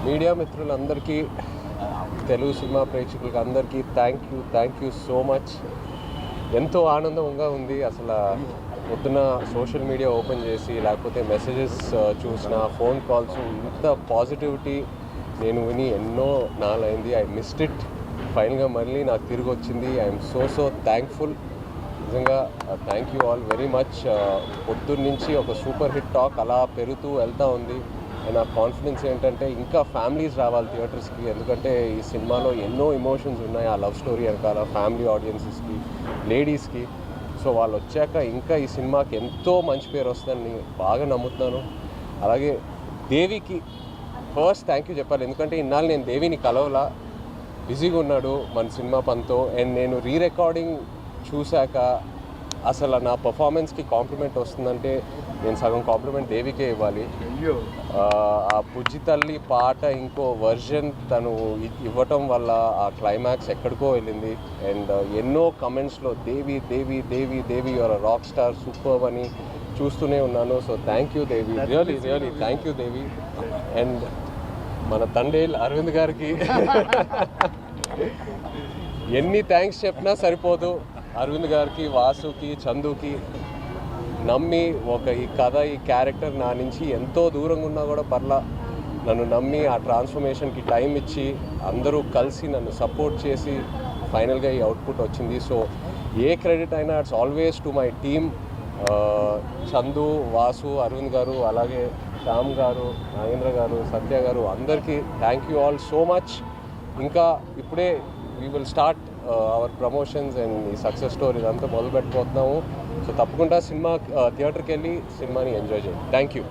Media మిత్రులందరికీ, Telugu cinema ప్రేక్షకులకి అందరికీ థ్యాంక్ యూ సో మచ్. ఎంతో ఆనందంగా ఉంది. అసలు పొద్దున సోషల్ మీడియా ఓపెన్ చేసి లేకపోతే మెసేజెస్ చూసిన, ఫోన్ కాల్స్, ఇంత పాజిటివిటీ నేను విని ఎన్నో నాలైంది. I missed it. ఫైనల్గా మళ్ళీ నాకు తిరిగి వచ్చింది. I'm so thankful. నిజంగా thank you all very much. పొద్దున్న నుంచి ఒక సూపర్ హిట్ టాక్ అలా పెరుగుతూ వెళ్తూ ఉంది. అండ్ నా కాన్ఫిడెన్స్ ఏంటంటే ఇంకా ఫ్యామిలీస్ రావాలి థియేటర్స్కి, ఎందుకంటే ఈ సినిమాలో ఎన్నో ఎమోషన్స్ ఉన్నాయి. ఆ లవ్ స్టోరీ వెనకాల ఫ్యామిలీ ఆడియన్సెస్కి, లేడీస్కి. సో వాళ్ళు వచ్చాక ఇంకా ఈ సినిమాకి ఎంతో మంచి పేరు వస్తుందని బాగా నమ్ముతున్నాను. అలాగే దేవికి ఫస్ట్ థ్యాంక్ యూ చెప్పాలి, ఎందుకంటే ఇన్నాళ్ళు నేను దేవిని కలవలా, బిజీగా ఉన్నాడు మన సినిమా పనితో. అండ్ నేను రికార్డింగ్ చూశాక అసలు నా పర్ఫార్మెన్స్కి కాంప్లిమెంట్ వస్తుందంటే నేను సగం కాంప్లిమెంట్ దేవికే ఇవ్వాలి. ఆ బుజ్జి తల్లి పాట ఇంకో వర్జన్ తను ఇవ్వటం వల్ల ఆ క్లైమాక్స్ ఎక్కడికో వెళ్ళింది. అండ్ ఎన్నో కమెంట్స్లో దేవి దేవి దేవి దేవి యువర్ రాక్ స్టార్, సూపర్ అని చూస్తూనే ఉన్నాను. So thank you Devi, really thank you Devi. And మన తండేల్ అరవింద్ గారికి ఎన్ని థ్యాంక్స్ చెప్పినా సరిపోదు. అరవింద్ గారికి, వాసుకి, చందుకి నమ్మి ఈ కథ, ఈ క్యారెక్టర్ నా నుంచి ఎంతో దూరంగా ఉన్నా కూడా పర్లా నన్ను నమ్మి ఆ ట్రాన్స్ఫర్మేషన్కి టైం ఇచ్చి అందరూ కలిసి నన్ను సపోర్ట్ చేసి ఫైనల్గా ఈ అవుట్పుట్ వచ్చింది. సో ఏ క్రెడిట్ అయినా it's always to my team. Chandu, Vasu, Aravind garu, అలాగే శ్యామ్ గారు, నాగేంద్ర గారు, సత్య గారు, అందరికీ thank you all so much. ఇంకా ఇప్పుడే we will start our promotions and ఈ సక్సెస్ స్టోరీ ఇదంతా మొదలు పెట్టిపోతున్నాము. సో తప్పకుండా సినిమా థియేటర్కి వెళ్ళి సినిమాని ఎంజాయ్ చేయండి. Thank you.